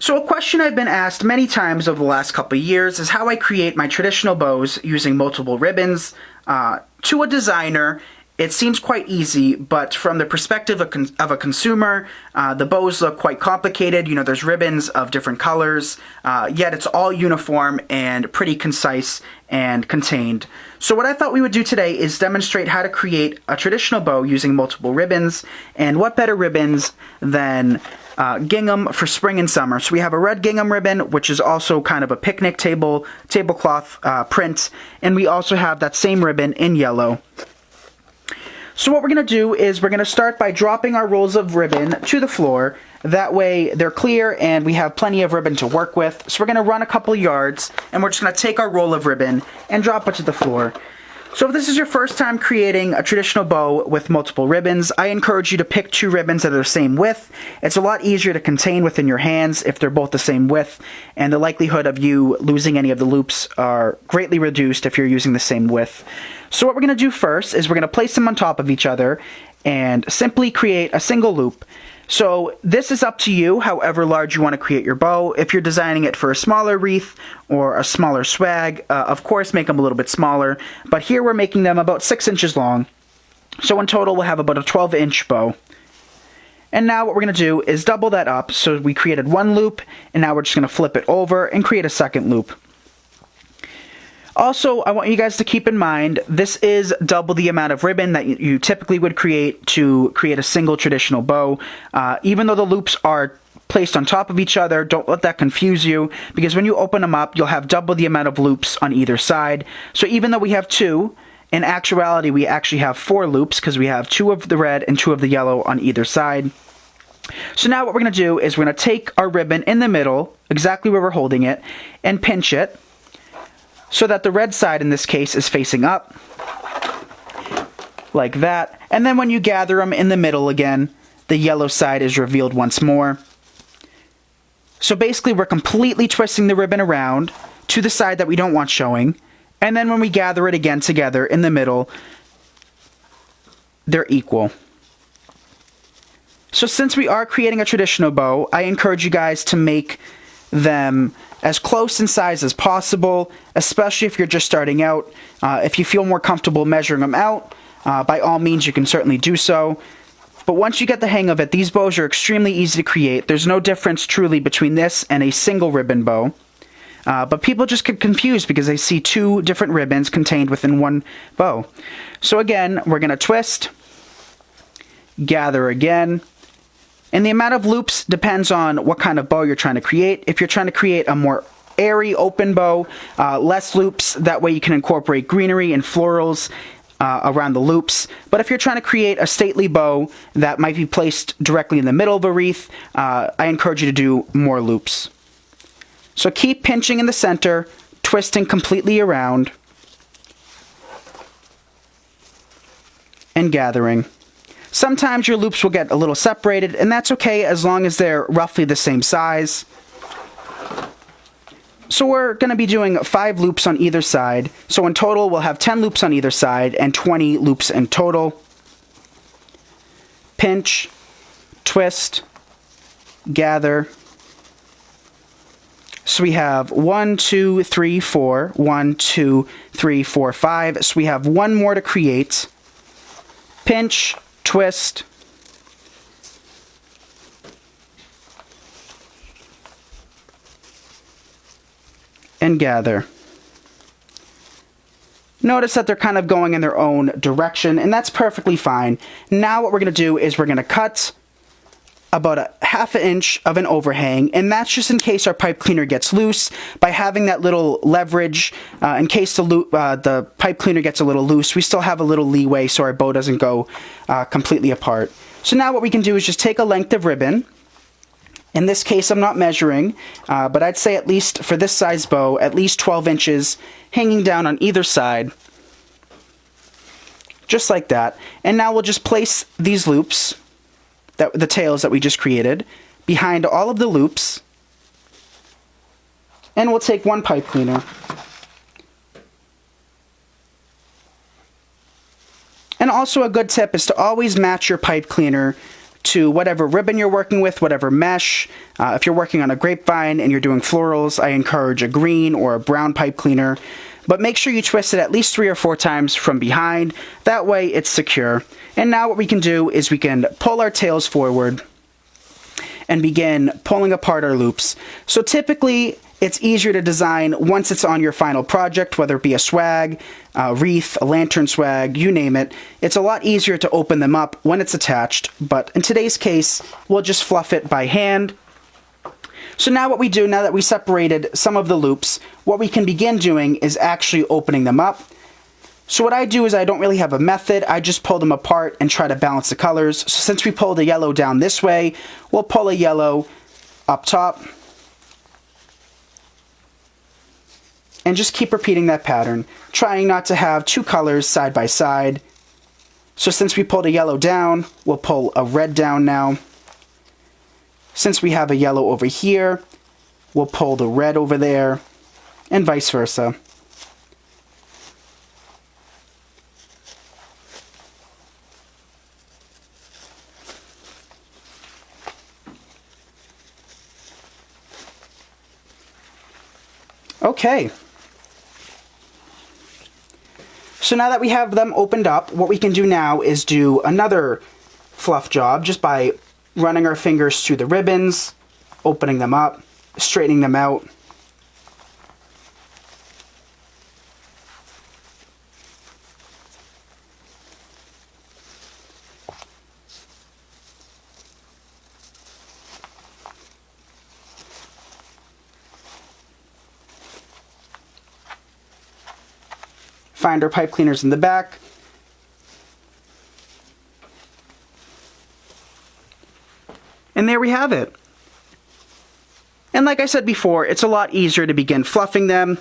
So a question I've been asked many times over the last couple of years is how I create my traditional bows using multiple ribbons. To a designer, it seems quite easy, but from the perspective of a consumer, the bows look quite complicated. You know, there's ribbons of different colors, yet it's all uniform and pretty concise and contained. So what I thought we would do today is demonstrate how to create a traditional bow using multiple ribbons, and what better ribbons than gingham for spring and summer. So we have a red gingham ribbon, which is also kind of a picnic tablecloth print, and we also have that same ribbon in yellow. So what we're going to do is we're going to start by dropping our rolls of ribbon to the floor. That way they're clear and we have plenty of ribbon to work with. So we're going to run a couple yards and we're just going to take our roll of ribbon and drop it to the floor. So if this is your first time creating a traditional bow with multiple ribbons, I encourage you to pick 2 ribbons that are the same width. It's a lot easier to contain within your hands if they're both the same width, and the likelihood of you losing any of the loops are greatly reduced if you're using the same width. So what we're going to do first is we're going to place them on top of each other and simply create a single loop. So this is up to you, however large you want to create your bow. If you're designing it for a smaller wreath or a smaller swag, of course make them a little bit smaller, but here we're making them about 6 inches long. So in total we'll have about a 12-inch bow. And now what we're going to do is double that up. So we created one loop, and now we're just going to flip it over and create a second loop. Also, I want you guys to keep in mind, this is double the amount of ribbon that you typically would create to create a single traditional bow. Even though the loops are placed on top of each other, don't let that confuse you, because when you open them up, you'll have double the amount of loops on either side. So even though we have 2, in actuality we actually have 4 loops, because we have 2 of the red and 2 of the yellow on either side. So now what we're going to do is we're going to take our ribbon in the middle, exactly where we're holding it, and pinch it, so that the red side in this case is facing up, like that. And then when you gather them in the middle again, the yellow side is revealed once more. So basically we're completely twisting the ribbon around to the side that we don't want showing, and then when we gather it again together in the middle, they're equal. So since we are creating a traditional bow, I encourage you guys to make them as close in size as possible, especially if you're just starting out. If you feel more comfortable measuring them out, by all means you can certainly do so. But once you get the hang of it, these bows are extremely easy to create. There's no difference truly between this and a single ribbon bow. But people just get confused because they see 2 different ribbons contained within one bow. So again, we're going to twist, gather again. And the amount of loops depends on what kind of bow you're trying to create. If you're trying to create a more airy, open bow, less loops. That way you can incorporate greenery and florals around the loops. But if you're trying to create a stately bow that might be placed directly in the middle of a wreath, I encourage you to do more loops. So keep pinching in the center, twisting completely around, and gathering. Sometimes your loops will get a little separated, and that's okay as long as they're roughly the same size. So we're going to be doing 5 loops on either side. So in total, we'll have 10 loops on either side and 20 loops in total. Pinch, twist, gather. So we have 1, 2, 3, 4. 1, 2, 3, 4, 5. So we have 1 more to create. Pinch, twist, and gather. Notice that they're kind of going in their own direction, and that's perfectly fine. Now what we're going to do is we're going to cut about a ½ inch of an overhang, and that's just in case our pipe cleaner gets loose. By having that little leverage, in case the pipe cleaner gets a little loose, we still have a little leeway so our bow doesn't go completely apart. So now what we can do is just take a length of ribbon. In this case I'm not measuring, but I'd say at least for this size bow, at least 12 inches hanging down on either side. Just like that. And now we'll just place these loops, the tails that we just created, behind all of the loops, and we'll take one pipe cleaner. And also a good tip is to always match your pipe cleaner to whatever ribbon you're working with, whatever mesh. If you're working on a grapevine and you're doing florals, I encourage a green or a brown pipe cleaner. But make sure you twist it at least 3 or 4 times from behind. That way it's secure. And now what we can do is we can pull our tails forward and begin pulling apart our loops. So typically, it's easier to design once it's on your final project, whether it be a swag, a wreath, a lantern swag, you name it. It's a lot easier to open them up when it's attached, but in today's case, we'll just fluff it by hand. So now what we do, now that we separated some of the loops, what we can begin doing is actually opening them up. So what I do is I don't really have a method, I just pull them apart and try to balance the colors. So since we pulled a yellow down this way, we'll pull a yellow up top. And just keep repeating that pattern, trying not to have 2 colors side by side. So since we pulled a yellow down, we'll pull a red down now. Since we have a yellow over here, we'll pull the red over there, and vice versa. Okay. So now that we have them opened up, what we can do now is do another fluff job just by running our fingers through the ribbons, opening them up, straightening them out. Find our pipe cleaners in the back. And there we have it. And like I said before, it's a lot easier to begin fluffing them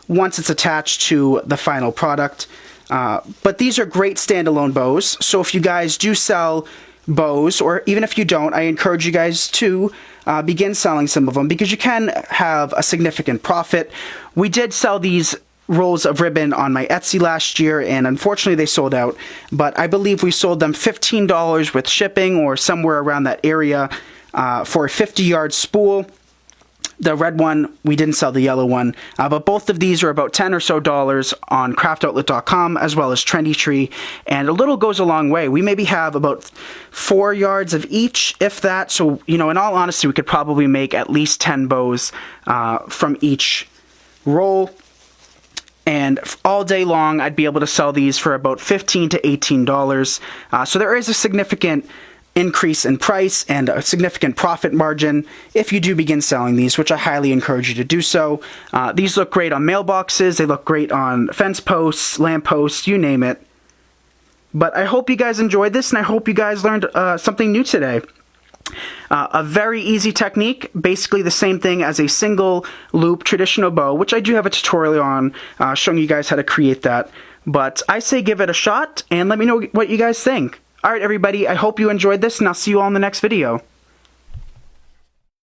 once it's attached to the final product. But these are great standalone bows, so if you guys do sell bows, or even if you don't, I encourage you guys to begin selling some of them because you can have a significant profit. We did sell these rolls of ribbon on my Etsy last year, and unfortunately they sold out, but I believe we sold them $15 with shipping or somewhere around that area for a 50-yard spool. The red one, we didn't sell the yellow one, but both of these are about $10 or so on craftoutlet.com as well as Trendy Tree, and a little goes a long way. We maybe have about 4 yards of each, if that, so, you know, in all honesty, we could probably make at least 10 bows from each roll. And all day long, I'd be able to sell these for about $15 to $18. So there is a significant increase in price and a significant profit margin if you do begin selling these, which I highly encourage you to do so. These look great on mailboxes, they look great on fence posts, lamp posts, you name it. But I hope you guys enjoyed this, and I hope you guys learned something new today. A very easy technique, basically the same thing as a single loop traditional bow, which I do have a tutorial on showing you guys how to create that. But I say give it a shot and let me know what you guys think. Alright everybody, I hope you enjoyed this and I'll see you all in the next video.